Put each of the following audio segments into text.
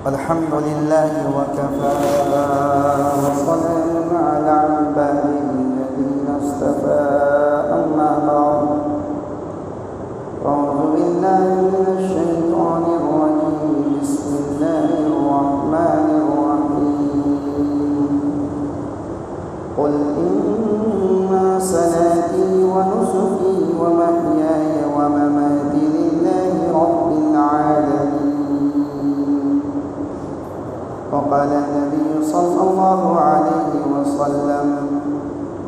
الحمد لله وكفى وسلام على عباده الذين اصطفى أما بعد أعوذ بالله من الشيطان الرجيم بسم الله الرحمن الرحيم قل إن صلاتي ونسكي ومحياي ومماتي لله رب العالمين. وقال النبي صلى الله عليه وسلم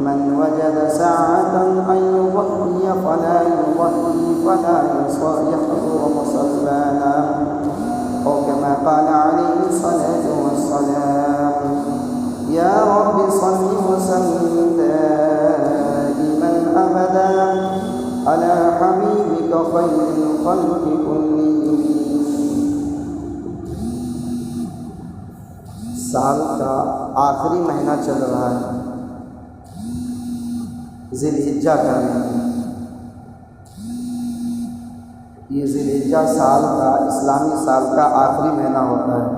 من وجد ساعة أن يضحي فلا يضحي فلا يحضر مصلانا، أو كما قال عليه الصلاة والسلام. يا رب صل وسلم دائما أبدا على حبيبك خير الخلق كلهم. سال کا آخری مہینہ چل رہا ہے، ذی الحجہ کا مہینہ. یہ ذی الحجہ سال کا اسلامی سال کا آخری مہینہ ہوتا ہے،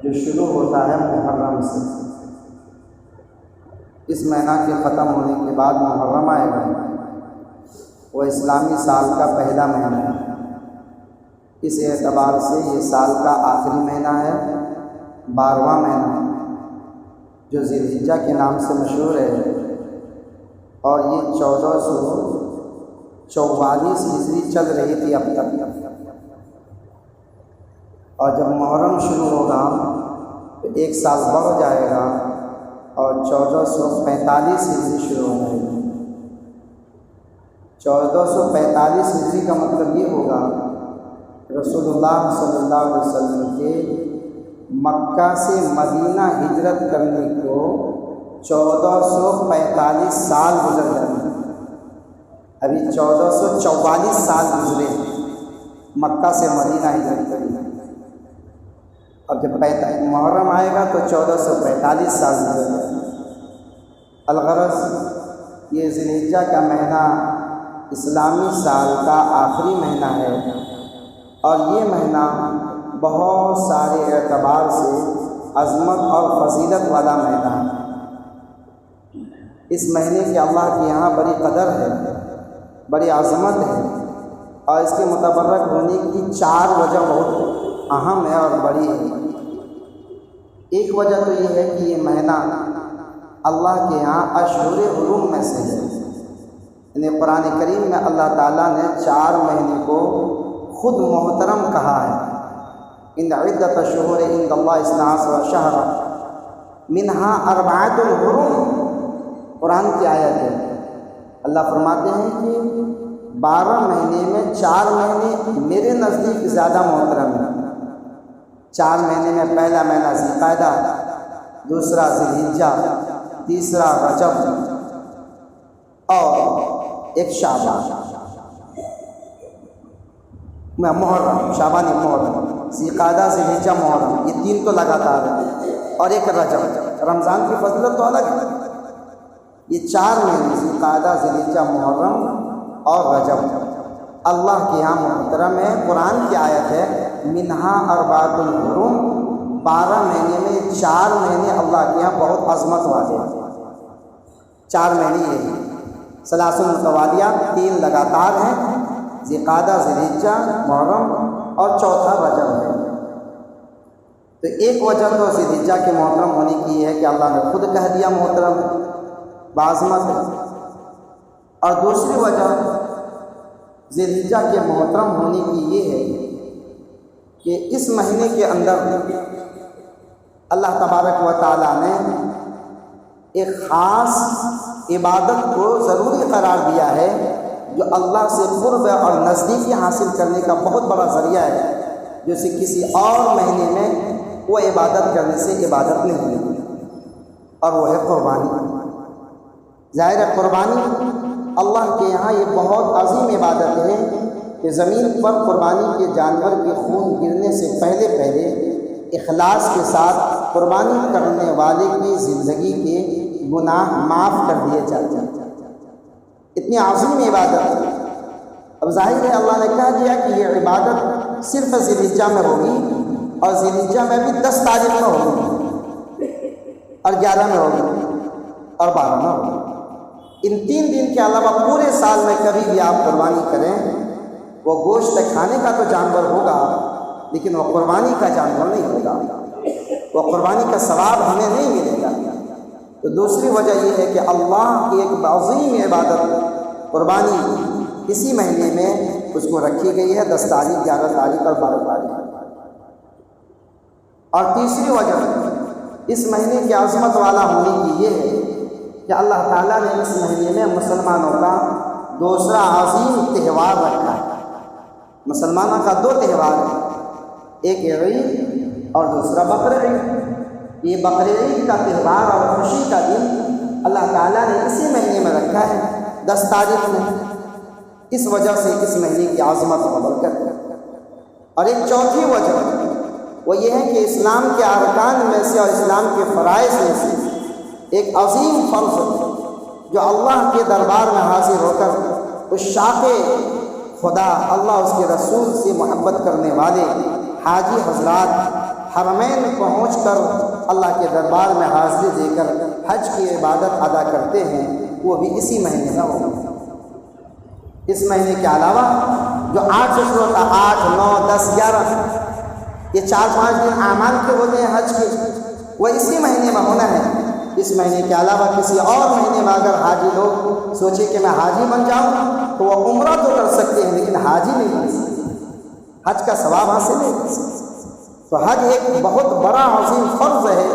جو شروع ہوتا ہے محرم سے. اس مہینہ کے ختم ہونے کے بعد محرم آئے گا، وہ اسلامی سال کا پہلا مہینہ ہے. اس اعتبار سے یہ سال کا آخری مہینہ ہے، 12واں مہینہ ہے، جو ذی الحجہ کے نام سے مشہور ہے. اور یہ 1444 ہجری چل رہی تھی اب تک. اور جب محرم شروع ہوگا تو ایک سال بڑھ جائے گا اور 1445 ہجری شروع ہو جائے گی. 1445 ہجری کا مطلب یہ ہوگا رسول اللہ صلی اللہ علیہ وسلم کے مکہ سے مدینہ ہجرت کرنے کو 1445 سال گزر جائیں. ابھی 1444 سال گزرے مکہ سے مدینہ ہجرت کرنے. اب جب محرم آئے گا تو 1445 سال گزر جائیں. الغرض یہ ذی الحجہ کا مہینہ اسلامی سال کا آخری مہینہ ہے، اور یہ مہینہ بہت سارے اعتبار سے عظمت اور فضیلت والا مہینہ ہے. اس مہینے کی اللہ کے یہاں بڑی قدر ہے، بڑی عظمت ہے، اور اس کے متبرک ہونے کی 4 وجہ بہت اہم ہے اور بڑی ہے. ایک وجہ تو یہ ہے کہ یہ مہینہ اللہ کے یہاں اشہر حرم میں سے ہے. یعنی قرآن کریم میں اللہ تعالیٰ نے 4 مہینے کو خود محترم کہا ہے. ان عدت الشہور عند اللہ 12 شہرا منہا 4 حرم. قرآن کی آیت ہے. اللہ فرماتے ہیں کہ 12 مہینے میں 4 مہینے میرے نزدیک زیادہ محترم ہیں. 4 مہینے میں پہلا مہینہ ذی القعدہ، دوسرا ذی الحجہ، تیسرا رجب اور ایک شعبان. محرم، شعبان محرم، ذی القعدہ، ذی الحجہ، محرم، یہ 3 تو لگاتار ہے، اور ایک رجب. رمضان کی فضیلت تو الگ ہے. یہ 4 مہینے ذی القعدہ، ذی الحجہ، محرم اور رجب اللہ کے یہاں محترم ہے. قرآن کی آیت ہے منہا 4 حرم. 12 مہینے میں 4 مہینے اللہ کے یہاں بہت عظمت والے ہیں. 4 مہینے یہ ہیں ثلاث متوالیات، 3 لگاتار ہیں، ذی القعدہ، ذی الحجہ، محرم، اور چوتھا رجب ہے. تو ایک وجہ تو ذی الحجہ کے محترم ہونے کی ہے کہ اللہ نے خود کہہ دیا محترم بعظمت ہے. اور دوسری وجہ ذی الحجہ کے محترم ہونے کی یہ ہے کہ اس مہینے کے اندر اللہ تبارک و تعالیٰ نے ایک خاص عبادت کو ضروری قرار دیا ہے، جو اللہ سے قرب اور نزدیکی حاصل کرنے کا بہت بڑا ذریعہ ہے، جو سے کسی اور مہینے میں وہ عبادت کرنے سے عبادت نہیں ہوتی، اور وہ ہے قربانی. ظاہر ہے قربانی اللہ کے یہاں یہ بہت عظیم عبادت ہے کہ زمین پر قربانی کے جانور کے خون گرنے سے پہلے اخلاص کے ساتھ قربانی کرنے والے کی زندگی کے گناہ معاف کر دیے جاتے ہیں. اتنی عظیم عبادت ہے. اب ظاہر ہے اللہ نے کہہ دیا کہ یہ عبادت صرف ذی الحجہ میں ہوگی، اور ذی الحجہ میں بھی 10 تاریخ میں ہوگی، اور 11 میں ہوگی، اور 12 میں ہوگی۔ ان 3 دن کے علاوہ پورے سال میں کبھی بھی آپ قربانی کریں، وہ گوشت کھانے کا تو جانور ہوگا لیکن وہ قربانی کا جانور نہیں ہوگا، وہ قربانی کا ثواب ہمیں نہیں ملے گا۔ تو دوسری وجہ یہ ہے کہ اللہ کی ایک عظیم عبادت قربانی اسی مہینے میں اس کو رکھی گئی ہے، 10 تاریخ، 11 تاریخ اور 12 تاریخ۔ اور تیسری وجہ اس مہینے کی عظمت والا ہونے کی یہ ہے کہ اللہ تعالیٰ نے اس مہینے میں مسلمانوں کا دوسرا عظیم تہوار رکھا ہے۔ مسلمانوں کا 2 تہوار ہیں، ایک عید اور دوسرا بقرعید۔ یہ بقرعید کا تہوار اور خوشی کا دن اللہ تعالیٰ نے اسی مہینے میں رکھا ہے، 10 تاریخ میں۔ اس وجہ سے اس مہینے کی عظمت و برکت ہے۔ اور ایک چوتھی وجہ وہ یہ ہے کہ اسلام کے ارکان میں سے اور اسلام کے فرائض میں سے ایک عظیم فرض جو اللہ کے دربار میں حاضر ہو کر اس شاق خدا اللہ اس کے رسول سے محبت کرنے والے حاجی حضرات حرمین پہنچ کر اللہ کے دربار میں حاضری دے کر حج کی عبادت ادا کرتے ہیں، وہ بھی اسی مہینے میں ہوگا۔ اس مہینے کے علاوہ جو 8 سے شروع ہوتا، 8، 9، 10، 11، یہ 4-5 دن اعمال کے ہوتے ہیں حج کے، وہ اسی مہینے میں ہونا ہے۔ اس مہینے کے علاوہ کسی اور مہینے میں اگر حاجی لوگ سوچے کہ میں حاجی بن جاؤں تو وہ عمرہ تو کر سکتے ہیں لیکن حاجی نہیں بن سکتے، حج کا ثواب حاصل نہیں کر سکتے۔ تو حج ایک بہت بڑا عظیم فرض ہے،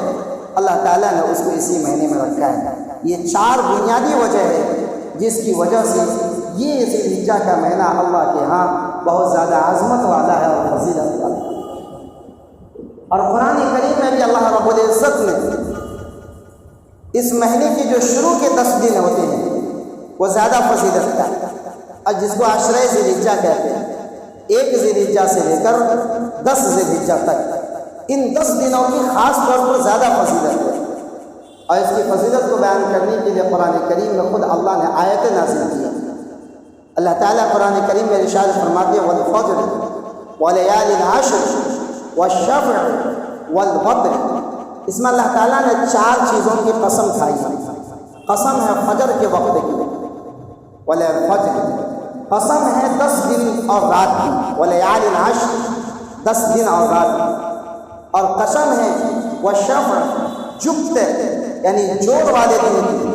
اللہ تعالیٰ نے اس کو اسی مہینے میں رکھا ہے۔ یہ 4 بنیادی وجہ ہے جس کی وجہ سے یہ ذی الحجہ کا مہینہ اللہ کے ہاں بہت زیادہ عظمت والا ہے اور فضیلت والا ہے۔ اور قرآن کریم میں بھی اللہ رب العزت نے اس مہینے کی جو شروع کے 10 دن ہوتے ہیں وہ زیادہ فضیلت کا ہے، اور جس کو عشرہ ذی الحجہ کہتے ہیں، 1 ذی الحجہ سے لے کر 10 ذی الحجہ تک، ان 10 دنوں کی خاص طور پر زیادہ فضیلت ہے۔ اور اس کی فضیلت کو بیان کرنے کے لیے قرآن کریم میں خود اللہ نے آیت نازل کی ہے۔ اللہ تعالیٰ قرآن کریم میں ارشاد فرماتے ہیں والفجر ولیال العشر والشفع والوتر۔ اس میں اللہ تعالیٰ نے 4 چیزوں کی قسم کھائی ہے۔ قسم ہے فجر کے وقت کی، والفجر، قسم ہے 10 دن اور رات کی، ولیال العشر، 10 دن اور رات کی، اور قسم ہے والشفع، جفت یعنی جوڑ والے دن کی،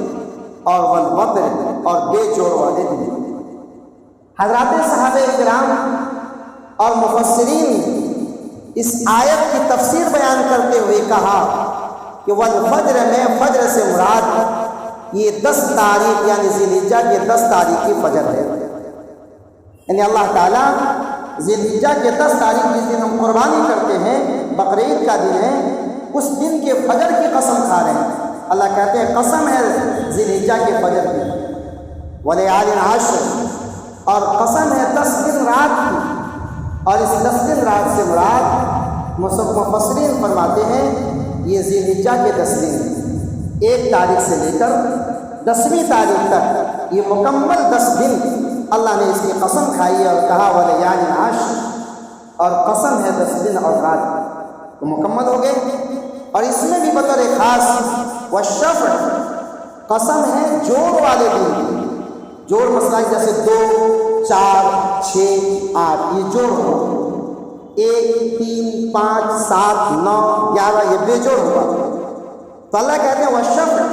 اور والوتر، اور بے جوڑ والے دن کی۔ حضرات صحابہ کرام اور مفسرین اس آیت کی تفسیر بیان کرتے ہوئے کہا کہ والفجر میں فجر سے مراد یہ 10 تاریخ یعنی ذی الحجہ کے 10 تاریخ کی فجر ہے۔ یعنی اللہ تعالیٰ ذی الحجہ کے 10 تاریخ جس دن ہم قربانی کرتے ہیں، بقرعید کا دن ہے، اس دن کے فجر کی قسم کھا رہے ہیں۔ اللہ کہتے ہیں قسم ہے ذی الحجہ کے فجر کی، ولیال العشر، اور قسم ہے 10 دن رات کی، اور اس 10 دن رات سے مراد مفسرین فرماتے ہیں یہ ذی الحجہ کے 10 دن، 1 تاریخ سے لے کر 10ویں تاریخ تک، یہ مکمل 10 دن اللہ نے اس کی قسم کھائی ہے اور کہا ولیال العشر، اور قسم ہے 10 دن اور رات تو مکمل ہو گئے۔ اور اس میں بھی بطور خاص والشفع، قسم ہے جوڑ والے دن، جوڑ مسئلہ جیسے 2، 4، 6، 8 یہ جوڑ ہو، 1، 3، 5، 7، 9، 11 یہ بے جوڑ ہوا۔ تو اللہ کہتے ہیں والشفع،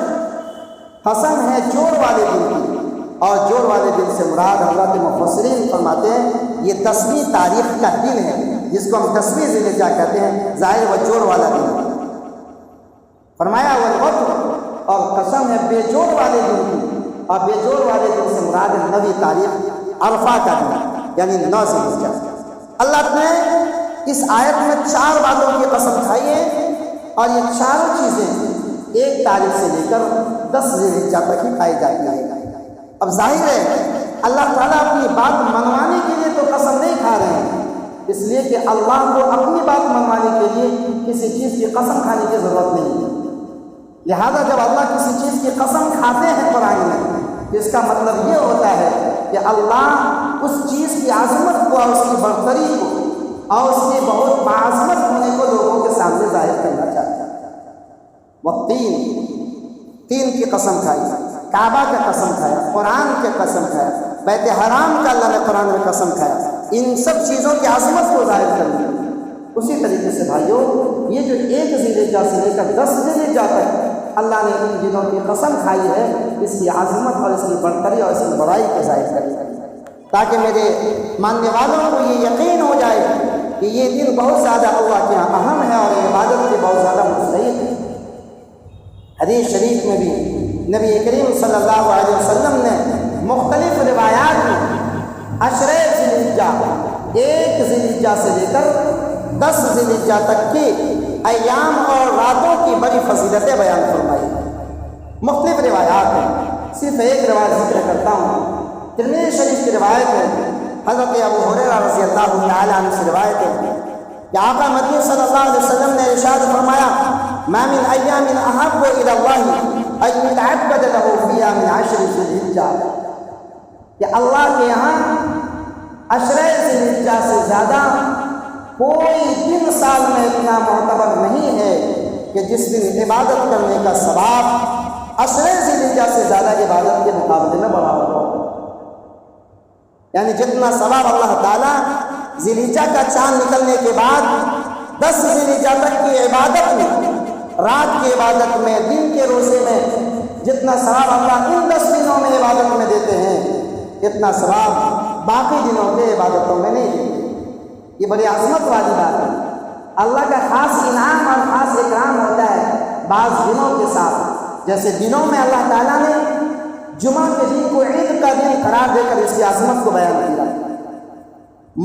قسم ہے جوڑ والے دن کی، اور جوڑ والے دن سے مراد حضرات مفسرین فرماتے ہیں یہ 10ویں تاریخ کا دن ہے جس کو ہم 10ویں ذی الحجہ کہتے ہیں، ظاہر وہ جوڑ والا دن۔ فرمایا والوتر، اور قسم ہے بے جوڑ والے دن کی، اور بے جوڑ والے دن سے مراد 9ویں تاریخ عرفہ کا دن یعنی 9 ذی الحجہ۔ اللہ نے اس آیت میں 4 باتوں کی قسم کھائی ہے، اور یہ چاروں چیزیں 1 تاریخ سے لے کر 10 ذی الحجہ تک ہی پائی جاتی ہیں۔ اب ظاہر ہے اللہ تعالیٰ اپنی بات منوانے کے لیے تو قسم نہیں کھا رہے ہیں، اس لیے کہ اللہ کو اپنی بات منوانے کے لیے کسی چیز کی قسم کھانے کی ضرورت نہیں ہے۔ لہذا جب اللہ کسی چیز کی قسم کھاتے ہیں قرآن میں، اس کا مطلب یہ ہوتا ہے کہ اللہ اس چیز کی عظمت کو اور اس کی برتری کو اور اس کے بہت باعظمت ہونے کو لوگوں کے سامنے ظاہر کرنا چاہتا ہے۔ وہ تین کی قسم کھائی، کعبہ کا قسم کھایا، قرآن کے قسم کھایا، بیت حرام کا اللہ نے قرآن میں قسم کھایا، ان سب چیزوں کی عظمت کو ظاہر کرنا۔ اسی طریقے سے بھائیوں، یہ جو 1 ذی الحجہ سے لے کر 10 ذی الحجہ تک اللہ نے ان دنوں کی قسم کھائی ہے، اس کی عظمت اور اس کی برتری اور اس کی بڑائی کو ظاہر کریں، تاکہ میرے ماننے والوں کو یہ یقین ہو جائے کہ یہ دن بہت زیادہ اللہ کے یہاں اہم ہے اور عبادت کے بہت زیادہ مستحق ہے۔ حدیث شریف میں بھی نبی کریم صلی اللہ علیہ وسلم نے مختلف روایات میں عشرہ ذی الحجہ، 1 ذی الحجہ سے لے کر 10 ذی الحجہ تک کی ایام اور راتوں کی بڑی فضیلتیں بیان فرمائی۔ مختلف روایات ہیں، صرف ایک روایت ذکر کرتا ہوں۔ ترمذی شریف کی روایت ہے، حضرت ابو ہریرہ رضی اللہ تعالی عنہ سے روایت ہے کہ آقا مدنی صلی اللہ علیہ وسلم نے ارشاد فرمایا، ما من ایام احب الی اللہ ان یتعبد له فیہا من 10 ذی الحجہ، کہ اللہ کے یہاں عشرہ ذی الحجہ سے زیادہ کوئی دن سال میں اتنا معتبر نہیں ہے کہ جس دن عبادت کرنے کا ثواب عشرہ ذی الحجہ سے زیادہ عبادت کے مقابلے میں برابر ہو۔ یعنی جتنا ثواب اللہ تعالیٰ ذی الحجہ کا چاند نکلنے کے بعد 10 ذی الحجہ تک کی عبادت میں، رات کی عبادت میں، دن کے روزے میں جتنا ثواب اللہ ان 10 دنوں میں عبادت میں دیتے ہیں، اتنا ثواب باقی دنوں کے عبادتوں میں نہیں دیتے۔ یہ بڑی عظمت والی بات ہے۔ اللہ کا خاص انعام اور خاص اکرام ہوتا ہے بعض دنوں کے ساتھ، جیسے دنوں میں اللہ تعالیٰ نے جمعہ کے دن کو عید کا دن قرار دے کر اس کی عظمت کو بیان کیا۔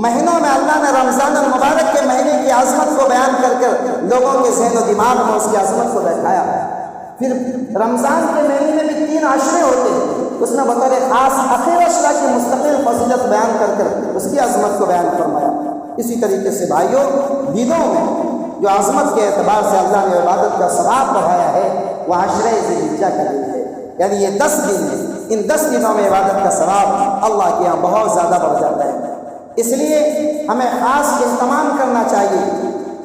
مہینوں میں اللہ نے رمضان المبارک کے مہینے کی عظمت کو بیان کر لوگوں کے ذہن و دماغ میں اس کی عظمت کو بیٹھایا۔ پھر رمضان کے مہینے میں بھی 3 عشرے ہوتے ہیں، اس میں بطور خاص اخیر عشرہ کی مستقل فضیلت بیان کر اس کی عظمت کو بیان فرمایا۔ اسی طریقے سے بھائیوں، دنوں میں جو عظمت کے اعتبار سے اللہ نے عبادت کا ثواب بڑھایا ہے وہ عشرہ ذی الحجہ کا دن ہے، یعنی یہ 10 دن ہیں، ان 10 دنوں میں عبادت کا ثواب اللہ کے یہاں بہت زیادہ بڑھ جاتا ہے۔ اس لیے ہمیں خاص اہتمام کرنا چاہیے۔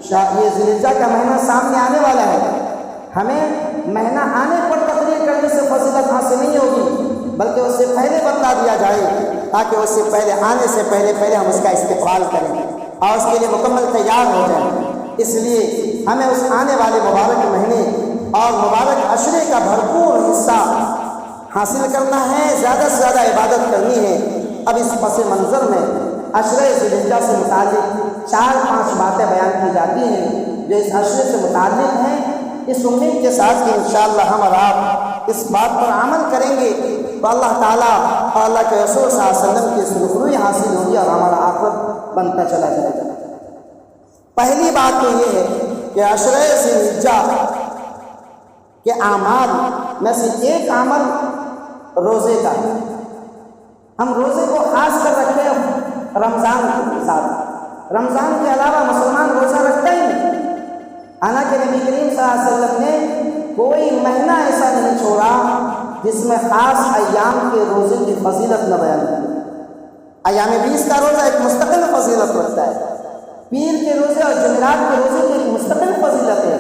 یہ ذی الحجہ کا مہینہ سامنے آنے والا ہے، ہمیں مہینہ آنے پر تقریر کرنے سے فضیلت حاصل نہیں ہوگی، بلکہ اس سے پہلے بتلا دیا جائے تاکہ اس سے پہلے آنے سے پہلے ہم اس کا استقبال کریں اور اس کے لیے مکمل تیار ہو جائیں۔ اس لیے ہمیں اس آنے والے مبارک مہینے اور مبارک عشرے کا بھرپور حصہ حاصل کرنا ہے، زیادہ سے زیادہ عبادت کرنی ہے۔ اب اس پس منظر میں عشرہ ذی الحجہ سے متعلق 4-5 باتیں بیان کی جاتی ہیں جو اس عشرے سے متعلق ہیں، اس امید کے ساتھ کہ انشاءاللہ ہم اور آپ اس بات پر عمل کریں گے تو اللہ تعالیٰ اور اللہ کے رسول صلی اللہ علیہ وسلم کی سرخروئی حاصل ہوگی اور ہمارا آخرت بنتا چلا جائے گا۔ پہلی بات تو یہ ہے کہ عشرہ ذی الحجہ کے اعمال میں سے ایک عمل روزے کا ہے۔ ہم روزے کو خاص کر رکھتے ہیں رمضان کے ساتھ، رمضان کے علاوہ مسلمان روزہ رکھتا ہی نہیں۔ حالانکہ نبی کریم صلی اللہ علیہ وسلم نے کوئی مہینہ ایسا نہیں چھوڑا جس میں خاص ایام کے روزے کی فضیلت نہ بیان کی۔ ایام 20 کا روزہ ایک مستقل فضیلت رکھتا ہے، پیر کے روزے اور جمعرات کے روزے کی ایک مستقل فضیلت ہے،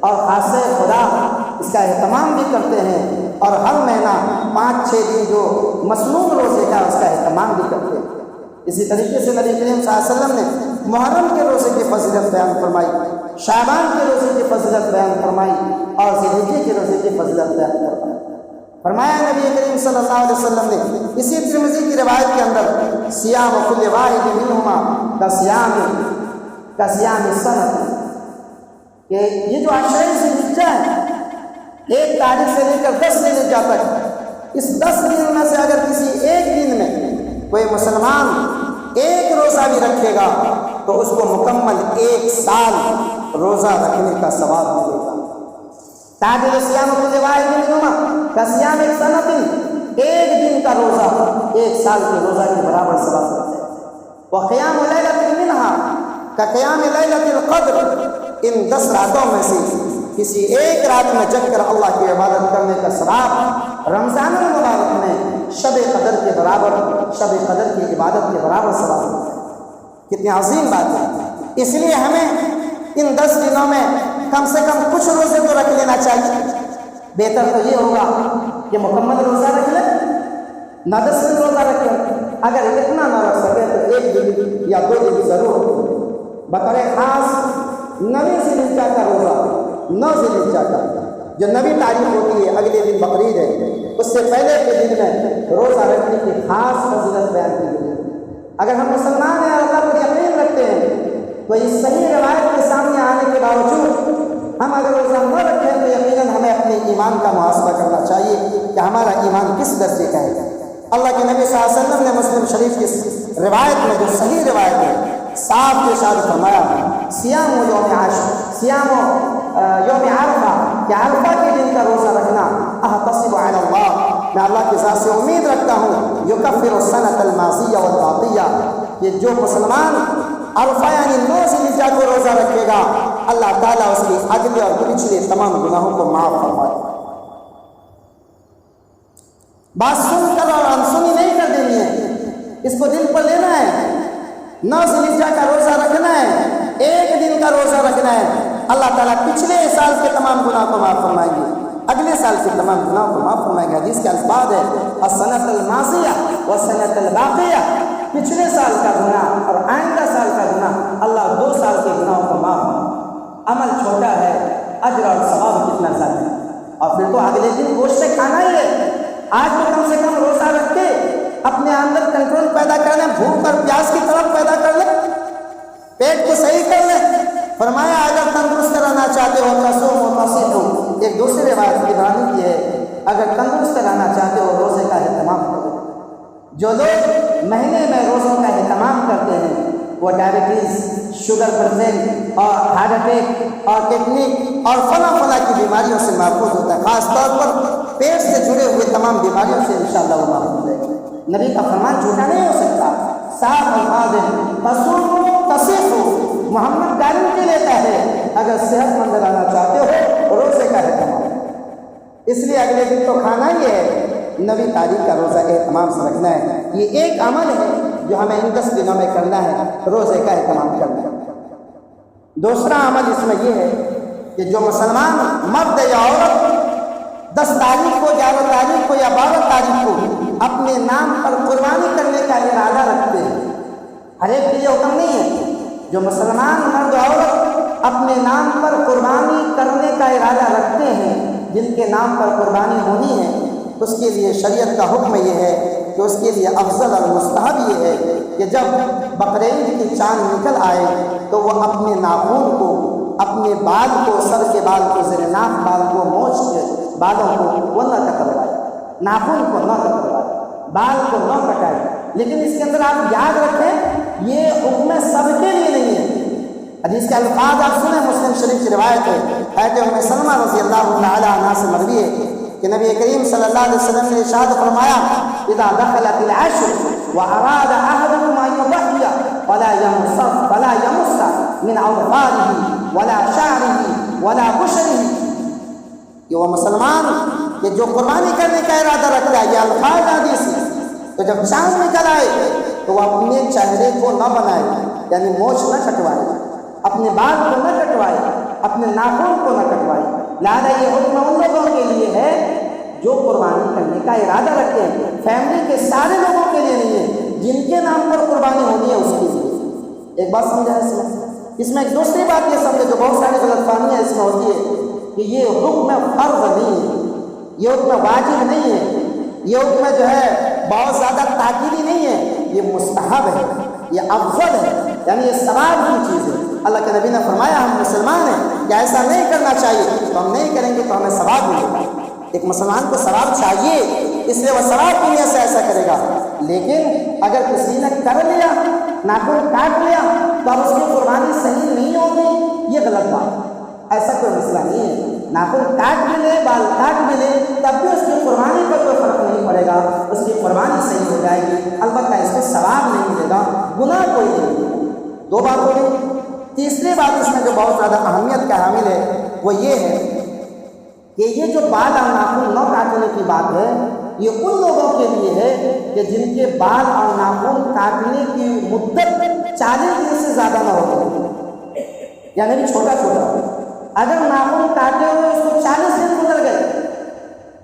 اور خاصہ خدا اس کا اہتمام بھی کرتے ہیں اور ہر مہینہ 5-6 دن جو مصنون روزے کا اس کا اہتمام بھی کرتے ہیں۔ اسی طریقے سے نبی کریم صلی اللہ علیہ وسلم نے محرم کے روزے کی فضیلت بیان فرمائی، شعبان کے روزے کی فضیلت بیان فرمائی اور ذی الحجہ کے روزے کی فضیلت بیان فرمائی۔ فرمایا نبی کریم صلی اللہ علیہ وسلم نے اسی ترمذی کی روایت کے اندر، صیام کل واحد منہما کصیام السنۃ، کہ یہ جو عشرہ ذی الحجہ ہے 1 تاریخ سے لے کر 10 ذی الحجہ تک، اس 10 دن میں سے اگر کسی ایک دن میں کوئی مسلمان ایک روزہ بھی رکھے گا تو اس کو مکمل 1 سال روزہ رکھنے کا ثواب ملے گا۔ تعدل صیام کل واحد منہما کصیام السنۃ، ایک دن کا روزہ 1 سال کے روزہ کے برابر ثواب ہوتا ہے۔ وقیام لیلۃ منہا کقیام لیلۃ القدر، ان 10 راتوں میں سے کسی ایک رات میں جگ کر اللہ کی عبادت کرنے کا ثواب رمضان المبارک میں شب قدر کے برابر، شب قدر کی عبادت کے برابر ثواب ملتا ہے۔ کتنی عظیم بات ہے۔ اس لیے ہمیں ان 10 دنوں میں کم سے کم کچھ روزے تو رکھ لینا چاہیے۔ بہتر تو یہ ہوگا کہ مکمل روزہ رکھ لیں، نہ 10 دن روزہ رکھ لیں۔ اگر اتنا نہ رکھ سکے تو 1 دن یا 2 دن ضرور۔ بطور خاص 9 ذی الحجہ کا روزہ، 9 ذی الحجہ کا جو نویں تاریخ ہوتی ہے، اگلے دن بقرعید ہے، اس سے پہلے کے دن میں روزہ رکھنے کی خاص فضیلت بیان کی گئی ہے۔ اگر ہم مسلمان ہیں اور اللہ پر یقین رکھتے ہیں تو اس صحیح روایت کے سامنے آنے کے باوجود ہم اگر روزہ نہ رکھیں تو یقیناً ہمیں اپنے ایمان کا محاسبہ کرنا چاہیے کہ ہمارا ایمان کس درجے کا ہے۔ اللہ کے نبی صلی اللہ علیہ وسلم نے مسلم شریف کی روایت میں جو صحیح روایت ہے صاف ارشاد فرمایا، صیام یوم عاشور، صیام یوم عرفہ، کہ عرفہ کے دن کا روزہ رکھنا، احتسب علی اللہ، میں اللہ کی ذات سے امید رکھتا ہوں، یکفر السنۃ الماضیہ والباقیہ، کہ جو مسلمان عرفہ یعنی 9 ذی الحجہ کو روزہ رکھے گا اللہ تعالیٰ اس کی اگلے اور پچھلے تمام گناہوں کو معاف فرمائے۔ بات سن کر اور انسنی نہیں کر دینی ہے، اس کو دل پر لینا ہے۔ 9 ذی الحجہ کا روزہ رکھنا ہے، 1 دن کا روزہ رکھنا ہے، اللہ تعالیٰ پچھلے سال کے تمام گناہ کو معاف فرمائیں گے، اگلے سال کے تمام گناہ کو معاف فرمائیں گے۔ حدیث کے الفاظ ہے السنۃ الماضیہ والسنۃ الباقیہ، پچھلے سال کا گناہ اور آئندہ سال کا گناہ، اللہ 2 سال کے گناہوں کو معاف فرمائے۔ عمل چھوٹا ہے، اجر اور ثواب کتنا زیادہ ہے۔ اور پھر تو اگلے دن گوشت کھانا ہی ہے۔ آج تو کم سے کم روزہ رکھ کے اپنے اندر کنٹرول پیدا کر لیں، بھوک اور پیاس کی طرف پیدا کر لیں، پیٹ کو صحیح کر لیں۔ فرمایا اگر تندرست رہنا چاہتے ہو تصوم و تصیحوا، ایک دوسری روایت ابراہیم کی ہے، اگر تندرست رہنا چاہتے ہو روزے کا اہتمام کرو۔ جو لوگ مہینے میں روزوں کا اہتمام کرتے ہیں وہ ڈائبٹیز، شوگر پریشر اور ہارٹ اٹیک اور کڈنی اور فلاں کی بیماریوں سے محفوظ ہوتا ہے، خاص طور پر پیٹ سے جڑے ہوئے تمام بیماریوں سے انشاءاللہ وہ محفوظ ہے۔ نبی کا فرمان جھوٹا نہیں ہو سکتا، صاف الفاظ ہیں، تصوموا تصیحوا، محمد گارنٹی لیتا ہے اگر صحت مند رہنا چاہتے ہو روزے کا اہتمام۔ اس لیے اگلے دن تو کھانا ہی ہے، 9 تاریخ کا روزہ اہتمام سے رکھنا ہے۔ یہ ایک عمل ہے جو ہمیں ان 10 دنوں میں کرنا ہے، روزے کا اہتمام کرنا ہے۔ دوسرا عمل اس میں یہ ہے کہ جو مسلمان مرد یا عورت 10 تاریخ کو، 11 تاریخ کو یا 12 تاریخ کو اپنے نام پر قربانی کرنے کا ارادہ رکھتے ہیں، ہر ایک کے لیے حکم نہیں ہے، جو مسلمان مرد و عورت اپنے نام پر قربانی کرنے کا ارادہ رکھتے ہیں، جن کے نام پر قربانی ہونی ہے، اس کے لیے شریعت کا حکم یہ ہے کہ اس کے لیے افضل اور مستحب یہ ہے کہ جب بقرعید کی چاند نکل آئے تو وہ اپنے ناخن کو، اپنے بال کو، سر کے بال کو، زیر ناک بال کو، مونچھ کے بالوں کو وہ نہ کتروائے، ناخن کو نہ کتروائے، بال کو نہ کٹائے۔ لیکن اس کے اندر آپ یاد رکھیں یہ حکم سب کے لیے نہیں ہے۔ حدیث کے الفاظ آپ سنیں، مسلم شریف کی روایت ہے، حضرت ام سلمہ رضی اللہ تعالی عنہا سے مروی ہے کہ نبی کریم صلی اللہ علیہ وسلم نے ارشاد فرمایا اذا دخلت العشر واراد احدكم ان يضحي فلا يمس من اظفاره ولا شعره ولا بشره، کہ وہ مسلمان کہ جو قربانی کرنے کا ارادہ رکھتا ہے، یہ الفاظ حدیث ہے، تو جب چاند نکل آئے تو وہ اپنے چہرے کو نہ بنائے، یعنی مونچھ نہ کٹوائے، اپنے بال کو نہ کٹوائے، اپنے ناخن کو نہ کٹوائے۔ لہٰذا یہ حکم ان لوگوں کے لیے ہے جو قربانی کرنے کا ارادہ رکھتے ہیں، فیملی کے سارے لوگوں کے لیے نہیں ہے، جن کے نام پر قربانی ہونی ہے اس کے لیے۔ ایک بات سمجھا اس میں ایک دوسری بات یہ سمجھے جو بہت ساری غلط فہمیاں اس میں ہوتی ہے کہ یہ حکم فرض نہیں ہے، یہ حکم واجب نہیں ہے، یہ حکم جو ہے بہت زیادہ تاکیدی نہیں ہے، یہ مستحب ہے، یہ افضل ہے، یعنی یہ ثواب کی چیز ہے۔ اللہ کے نبی نے فرمایا ہم مسلمان ہیں کہ ایسا نہیں کرنا چاہیے، تو ہم نہیں کریں گے تو ہمیں ثواب ملے گا۔ ایک مسلمان کو ثواب چاہیے، اس لیے وہ ثواب کی نیت سے ایسا کرے گا، لیکن اگر کسی نے کر لیا، ناخن کاٹ لیا تو اب اس کی قربانی صحیح نہیں ہوگی، یہ غلط بات ہے۔ ایسا کوئی مسئلہ نہیں ہے، ناخن کاٹ ملے، بال کاٹ ملے، تب بھی اس کی قربانی پر کوئی فرق نہیں پڑے گا، اس کی قربانی صحیح ہو جائے گی، البتہ اس کو ثواب نہیں ملے گا، گناہ کوئی نہیں ملے گا۔ 2 بات ہو گئی۔ تیسری بات اس میں جو بہت زیادہ اہمیت کا حامل ہے وہ یہ ہے کہ یہ جو بال اور ناخن نہ کاٹنے کی بات ہے یہ ان لوگوں کے لیے ہے کہ جن کے بال اور ناخن کاٹنے کی مدت 40 دن سے زیادہ نہ ہو، یعنی بھی چھوٹا چھوٹا، اگر ناخن کاٹے ہوئے اس کو 40 دن گزر گئے،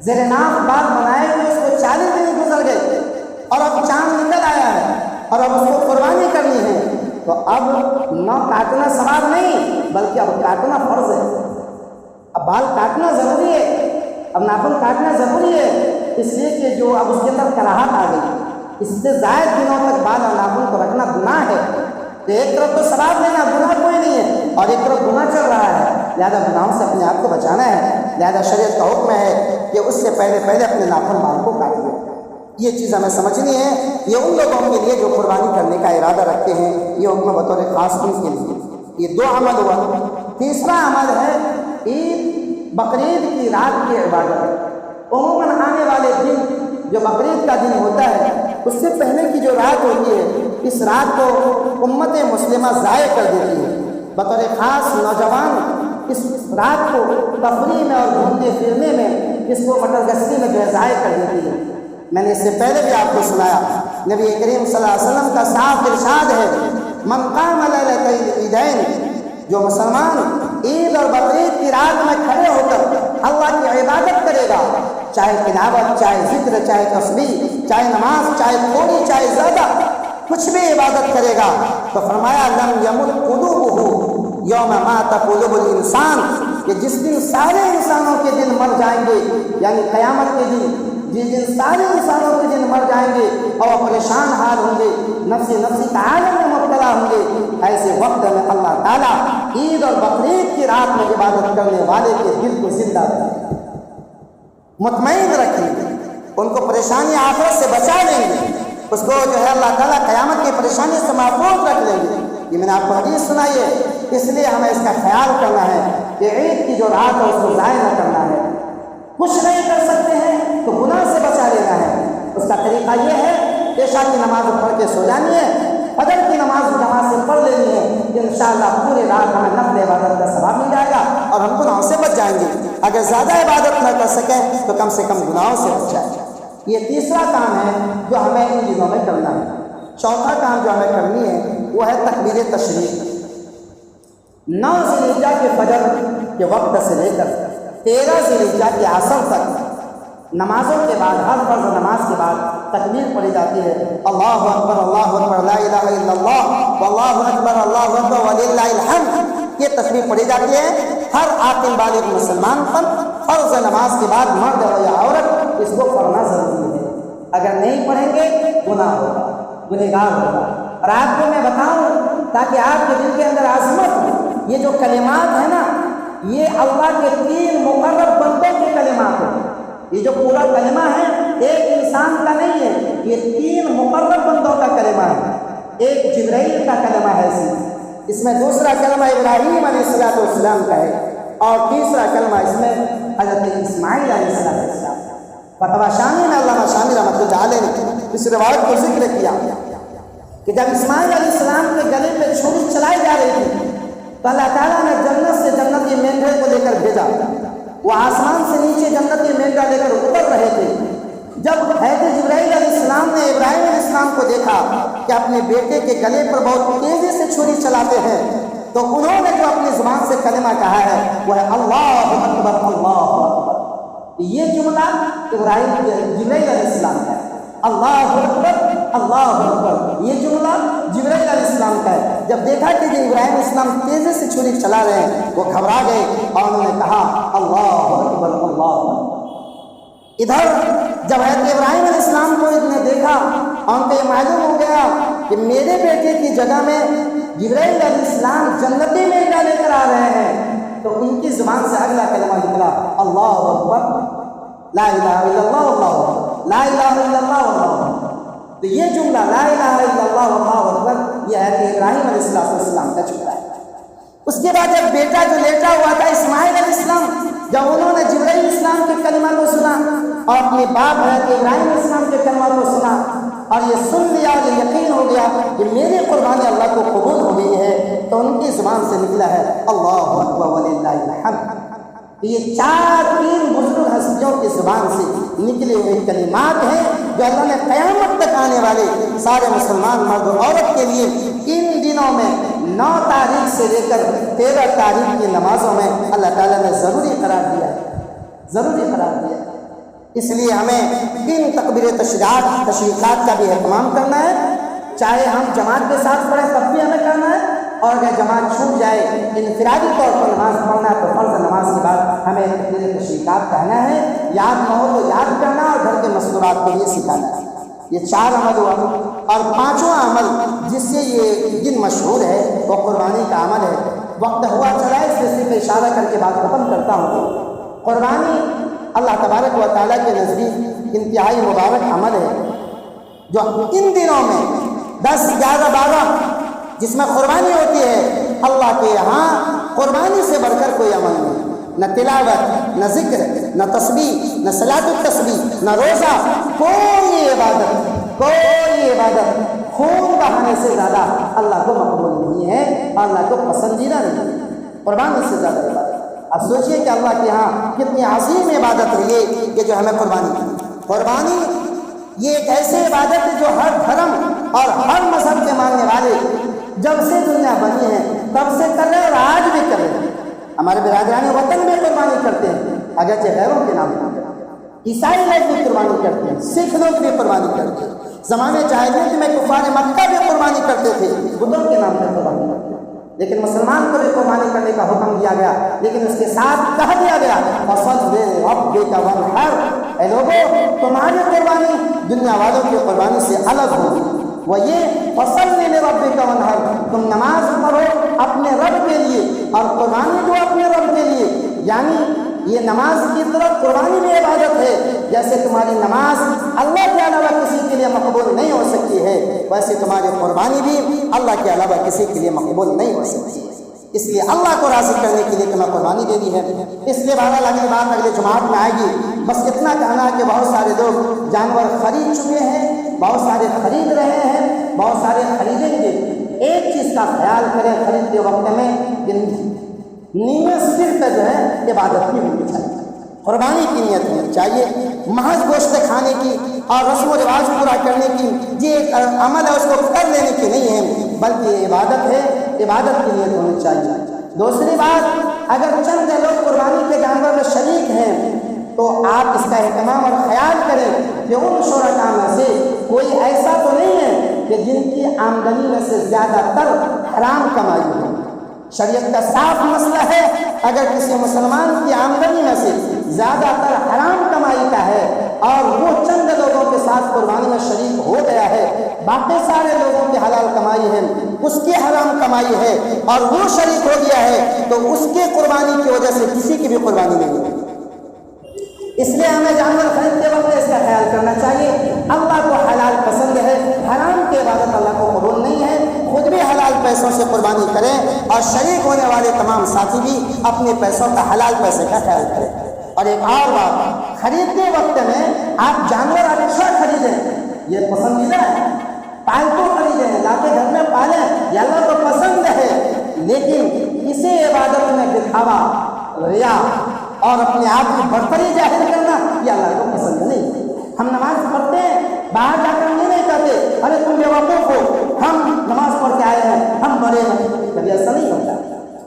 زیر ناف بال بنائے ہوئے اس کو 40 دن گزر گئے، اور اب چاند نکل آیا ہے اور اب اس کو قربانی کرنی ہے، تو اب نہ کاٹنا ثواب نہیں بلکہ اب کاٹنا فرض ہے۔ اب بال کاٹنا ضروری ہے، اب ناخن کاٹنا ضروری ہے، اس لیے کہ جو اب اس کے اندر کراہت آ گئی، اس سے زائد دنوں تک بال اور ناخن کو رکھنا گناہ ہے۔ تو ایک طرف تو ثواب لینا، گناہ کوئی نہیں ہے، اور ایک طرف گناہ چل رہا ہے، لہذا گناہوں سے اپنے آپ کو بچانا ہے، لہذا شریعت کا حکم ہے کہ اس سے پہلے اپنے ناخن بال کو کاٹ لیں۔ یہ چیز ہمیں سمجھنی ہے۔ یہ ان لوگوں کے لیے جو قربانی کرنے کا ارادہ رکھتے ہیں، یہ حکم بطور خاص ان کے لیے۔ یہ 2 عمل ہوا۔ تیسرا عمل ہے عید بقرعید کی رات کی عبادت۔ عموماً آنے والے دن جو بقرعید کا دن ہوتا ہے، اس سے پہلے کی جو رات ہوتی ہے، اس رات کو امت مسلمہ ضائع کر دیتی ہے۔ بطور خاص نوجوان اس رات کو تفریح میں اور گھومنے پھرنے میں، اس کو مٹر گشتی میں جو ہے ضائع کر دیتی ہے۔ میں نے اس سے پہلے بھی آپ کو سنایا، نبی کریم صلی اللہ علیہ وسلم کا صاف ارشاد ہے، من قام لیلۃ العیدین، جو مسلمان عید اور بقرعید کی رات میں کھڑے ہو کر اللہ کی عبادت کرے گا، چاہے تلاوت، چاہے ذکر، چاہے تسبیح، چاہے نماز، چاہے تھوڑی چاہے زیادہ، کچھ بھی عبادت کرے گا، تو فرمایا لم یمت قلوبہ یوم مات قلوب الانسان، کہ جس دن سارے انسانوں کے دل مر جائیں گے، یعنی قیامت کے دن جس دن سارے انسانوں کے دن مر جائیں گے اور پریشان حال ہوں گے، نفسی کا عالم میں مبتلا ہوں گے، ایسے وقت میں اللہ تعالیٰ عید اور بقرعید کی رات میں عبادت کرنے والے کے دل کو زندہ رکھیں گے، مطمئن رکھیں گے، ان کو پریشانی آخرت سے بچا لیں گے، اس کو جو ہے اللہ تعالیٰ قیامت کی پریشانی سے محفوظ رکھ لیں گے۔ یہ میں نے آپ کو حدیث سنائی ہے، اس لیے ہمیں اس کا خیال کرنا ہے کہ عید کی جو رات ہے اس کو ضائع نہ کرنا ہے۔ کچھ نہیں کر سکتے ہیں تو گناہ سے بچا لینا ہے۔ اس کا طریقہ یہ ہے کہ عشاء کی نماز پڑھ کے سو جانی ہے، فجر کی نماز جماعت سے پڑھ لینی ہے، انشاءاللہ پورے رات ہمیں نفل عبادت کا ثواب مل جائے گا اور ہم گناہوں سے بچ جائیں گے۔ اگر زیادہ عبادت نہ کر سکیں تو کم سے کم گناہوں سے بچ جائیں۔ یہ تیسرا کام ہے جو ہمیں ان دنوں میں کرنا ہے۔ چوتھا کام جو ہمیں کرنی ہے وہ ہے تکبیر تشریق۔ 9 ذی الحجہ کے فجر کے وقت سے لے کر 13 ذی الحجہ کے عصر تک نمازوں کے بعد، ہر فرض نماز کے بعد تکبیر پڑھی جاتی ہے، اللہ اکبر لا الہ الا اللہ واللہ اکبر وللہ الحمد۔ یہ تکبیر پڑھی جاتی ہے ہر عاقل بالغ مسلمان پر فرض نماز کے بعد، مرد ہو یا عورت، اس کو پڑھنا ضروری ہے۔ اگر نہیں پڑھیں گے گناہ ہوگا، گنہگار ہوگا۔ اور آپ کو میں بتاؤں تاکہ آپ کے دل کے اندر عظمت ہو، یہ جو کلمات ہیں نا، یہ اللہ کے 3 مقرب بندوں کے کلمات ہیں۔ یہ جو پورا کلمہ ہے ایک انسان کا نہیں ہے، یہ 3 مقرب بندوں کا کلمہ ہے۔ ایک جبرائیل کا کلمہ ہے، اس میں دوسرا کلمہ ابراہیم علیہ السلام کا ہے، اور تیسرا کلمہ اس میں حضرت اسماعیل علیہ السلام۔ فتویٰ شامی میں علامہ شامی رحمۃ اللہ علیہ نے اس روایت کو ذکر کیا کہ جب اسماعیل علیہ السلام کے گلے پہ چھری چلائی جا رہی تھی تو اللہ تعالیٰ نے جنت سے جنتی مینڈے کو لے کر بھیجا۔ وہ آسمان سے نیچے جنتی مینڈا لے کر اتر رہے تھے۔ جب حضرت جبرائیل علیہ السلام نے ابراہیم علیہ السلام کو دیکھا کہ اپنے بیٹے کے گلے پر بہت تیزی سے چھری چلاتے ہیں، تو انہوں نے جو اپنی زبان سے کلمہ کہا ہے وہ ہے اللہ اکبر اللہ اکبر۔ یہ جملہ ابراہیم جبرائیل علیہ السلام کا ہے، اللہ اکبر اللہ اکبر، یہ جملہ جبرائیل علیہ السلام کا ہے۔ جب دیکھا کہ ابراہیم علیہ السلام تیزی سے چھری چلا رہے ہیں، وہ گھبرا گئے اور انہوں نے کہا اللہ اکبر اللہ اکبر۔ ادھر جب حضرت ابراہیم علیہ السلام کو نے دیکھا اور ان کو یہ معلوم ہو گیا کہ میرے بیٹے کی جگہ میں جبرائیل علیہ السلام جنتی مینڈا لے کر آ رہے ہیں، تو ان کی زبان سے اگلا کلمہ نکلا اللہ اکبر لا الہ الا اللہ واللہ اکبر، لا الہ الا اللہ واللہ اکبر۔ تو یہ جملہ لا الہ الا اللہ واللہ اکبر یہ حضرت ابراہیم علیہ السلام کا جملہ ہے۔ اس کے بعد جب بیٹا جو لیٹا ہوا تھا اسماعیل علیہ السلام، جب انہوں نے جبرائیل علیہ السلام کے کلمہ کو سنا اور اپنے باپ حضرت ابراہیم علیہ السلام کے کلمہ کو سنا اور یہ سن لیا اور یقین ہو گیا کہ میری قربانی اللہ کو قبول ہو گئی ہے، تو ان کی زبان سے نکلا ہے اللہ اکبر وللہ الحمد۔ یہ 4 بزرگ ہستیوں کی زبان سے نکلے ہوئے کلمات ہیں جو اللہ نے قیامت تک آنے والے سارے مسلمان مرد و عورت کے لیے ان دنوں میں 9 تاریخ سے لے کر 13 تاریخ کی نمازوں میں اللہ تعالیٰ نے ضروری قرار دیا ہے، ضروری قرار دیا ہے۔ اس لیے ہمیں ان تکبیر تشریقات کا بھی اہتمام کرنا ہے، چاہے ہم جماعت کے ساتھ پڑھیں تب بھی ہمیں کرنا ہے، اور اگر جماعت چھوٹ جائے انفرادی طور پر نماز پڑھنا ہے تو فرض نماز کے بعد ہمیں تکبیر تشریقات کہنا ہے، یاد نہ ہو تو یاد کرنا اور گھر کے مستورات کے لیے سکھانا ہے۔ یہ 4 عمل ہوا، اور 5واں عمل جس سے یہ دن مشہور ہے وہ قربانی کا عمل ہے۔ وقت ہوا چلا ہے، اس میں صرف اشارہ کر کے بات ختم کرتا ہوں۔ قربانی اللہ تبارک و تعالیٰ کے نزدیک انتہائی مبارک عمل ہے جو ان دنوں میں 10، 11، 12 جس میں قربانی ہوتی ہے، اللہ کے یہاں قربانی سے بڑھ کر کوئی عمل نہیں، نہ تلاوت، نہ ذکر، نہ تسبیح، نہ صلاۃ التسبیح، نہ روزہ، کوئی عبادت خون بہانے سے زیادہ اللہ کو مقبول نہیں ہے اور اللہ کو پسندیدہ نہیں ہے، قربانی سے زیادہ عبادت۔ اب سوچئے کہ اللہ کے یہاں کتنی عظیم عبادت ہے یہ جو ہمیں قربانی کی۔ قربانی یہ ایک ایسی عبادت ہے جو ہر دھرم اور ہر مذہب کے ماننے والے جب سے دنیا بنی ہے تب سے کر رہے اور آج بھی کر رہے ہیں۔ ہمارے برادران وطن میں قربانی کرتے ہیں، اگرچہ غیروں کے نام پر، عیسائی لوگ بھی قربانی کرتے ہیں، سکھ لوگ بھی قربانی کرتے ہیں، زمانے جاہلیت میں کفار مکہ بھی قربانی کرتے تھے، بتوں کے نام پر قربانی کرتے ہیں۔ لیکن مسلمان کو بھی قربانی کرنے کا حکم دیا گیا، لیکن اس کے ساتھ کہہ دیا گیا فَصَلِّ لِرَبِّكَ وَانْحَرْ، اے لوگوں تمہاری قربانی دنیا والوں کی قربانی سے الگ ہوگی، وہ یہ فَصَلِّ لِرَبِّكَ وَانْحَرْ، تم نماز پڑھو اپنے رب کے لیے اور قربانی دو اپنے رب کے لیے، یعنی یہ نماز کی طرف قربانی بھی عبادت ہے۔ جیسے تمہاری نماز اللہ کے علاوہ کسی کے لیے مقبول نہیں ہو سکتی ہے، ویسے تمہاری قربانی بھی اللہ کے علاوہ کسی کے لیے مقبول نہیں ہو سکتی ہے۔ اس لیے اللہ کو راضی کرنے کے لیے تمہیں قربانی دینی ہے۔ اس لیے بہرحال اگلی بات اگلے جماعت میں آئے گی۔ بس اتنا کہنا ہے کہ بہت سارے لوگ جانور خرید چکے ہیں، بہت سارے خرید رہے ہیں، بہت سارے خریدیں گے۔ ایک چیز کا خیال کریں خریدتے وقت میں کہ نیت صرف جو ہے عبادت کی ہونی چاہیے، قربانی کی نیت ہونی چاہیے، محض گوشت کھانے کی اور رسم و رواج پورا کرنے کی یہ ایک عمل ہے اس کو کر لینے کی نہیں ہے، بلکہ یہ عبادت ہے، عبادت کی نیت ہونی چاہیے۔ دوسری بات، اگر چند لوگ قربانی کے جانور میں شریک ہیں تو آپ اس کا اہتمام اور خیال کریں کہ ان شرکاء میں سے کوئی ایسا تو نہیں ہے کہ جن کی آمدنی میں سے زیادہ تر حرام کمائی ہو۔ شریعت کا صاف مسئلہ ہے، اگر کسی مسلمان کی آمدنی میں سے زیادہ تر حرام کمائی کا ہے اور وہ چند لوگوں کے ساتھ قربانی میں شریک ہو گیا ہے، باقی سارے لوگوں کی حلال کمائی ہے، اس کی حرام کمائی ہے اور وہ شریک ہو گیا ہے، تو اس کے قربانی کی وجہ سے کسی کی بھی قربانی نہیں ہوگی۔ اس لیے ہمیں جانور خریدتے وقت اس کا خیال کرنا چاہیے، اللہ کو حلال پسند ہے، حرام کی عبادت اللہ کو قبول نہیں ہے۔ خود بھی حلال پیسوں سے قربانی کریں اور شریک ہونے والے تمام ساتھی بھی اپنے پیسوں کا حلال پیسے کا خیال کریں۔ اور ایک اور بات، خریدتے وقت میں آپ جانور اچھا خریدیں، یہ پسندیدہ ہے، پالتو خریدیں، لا کے گھر میں پالیں، یہ اللہ کو پسند ہے، لیکن کسی عبادت میں دکھاوا، ریا اور اپنے آپ کی برتری ظاہر کرنا یہ اللہ کو پسند نہیں۔ ہم نماز پڑھتے ہیں، باہر جا کر یہ نہیں کہتے ارے تم بیوقوف ہو، ہم نماز پڑھ کے آئے ہیں، ہم بڑے ہیں، کبھی ایسا نہیں ہوتا۔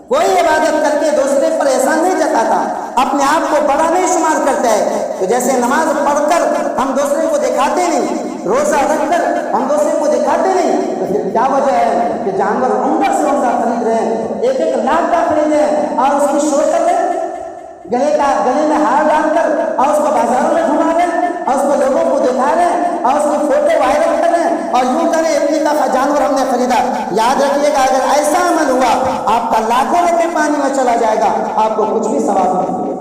کوئی عبادت کر کے دوسرے پر احسان نہیں جتاتا، اپنے آپ کو بڑا نہیں شمار کرتا ہے۔ تو جیسے نماز پڑھ کر ہم دوسرے کو دکھاتے نہیں، روزہ رکھ کر ہم دوسرے کو دکھاتے نہیں، تو پھر کیا وجہ ہے کہ جانور عمدہ سے عمدہ خرید رہے ہیں، 1-1 لاکھ کا خرید رہے ہیں اور اس کی شو کر رہے ہیں، گلے میں ہار ڈال کر اور اس کو بازاروں میں گھما رہے ہیں اور اس کو لوگوں کو دکھا رہے ہیں اور اس کی فوٹو وائرل کر رہے ہیں اور یوں کریں اتنی کا جانور ہم نے خریدا۔ یاد رکھیے گا اگر ایسا عمل ہوا آپ کا لاکھوں روپے پانی میں چلا جائے گا، آپ کو کچھ بھی ثواب نہیں ملے گا۔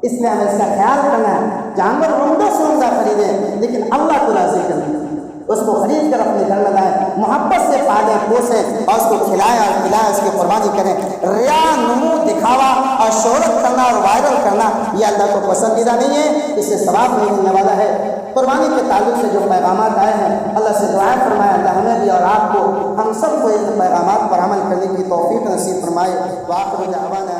اس لیے ہمیں اس کا خیال کرنا ہے، جانور عمدہ سے عمدہ خریدیں لیکن اللہ کو راضی کریں، اس کو خرید کر اپنے گھر میں لائیں، محبت سے پالیں پوسیں اور اس کو کھلائیں اور پلائیں، اس کی قربانی کریں۔ ریا، نمود، دکھاوا اور شہرت کرنا اور وائرل کرنا یہ اللہ کو پسندیدہ نہیں ہے، اس سے ثواب نہیں ملنے والا ہے۔ قربانی کے تعلق سے جو پیغامات آئے ہیں اللہ سے دعا فرمائے اللہ ہمیں بھی اور آپ کو، ہم سب کو ان پیغامات پر عمل کرنے کی توفیق نصیب فرمائے۔ وآخر دعوانا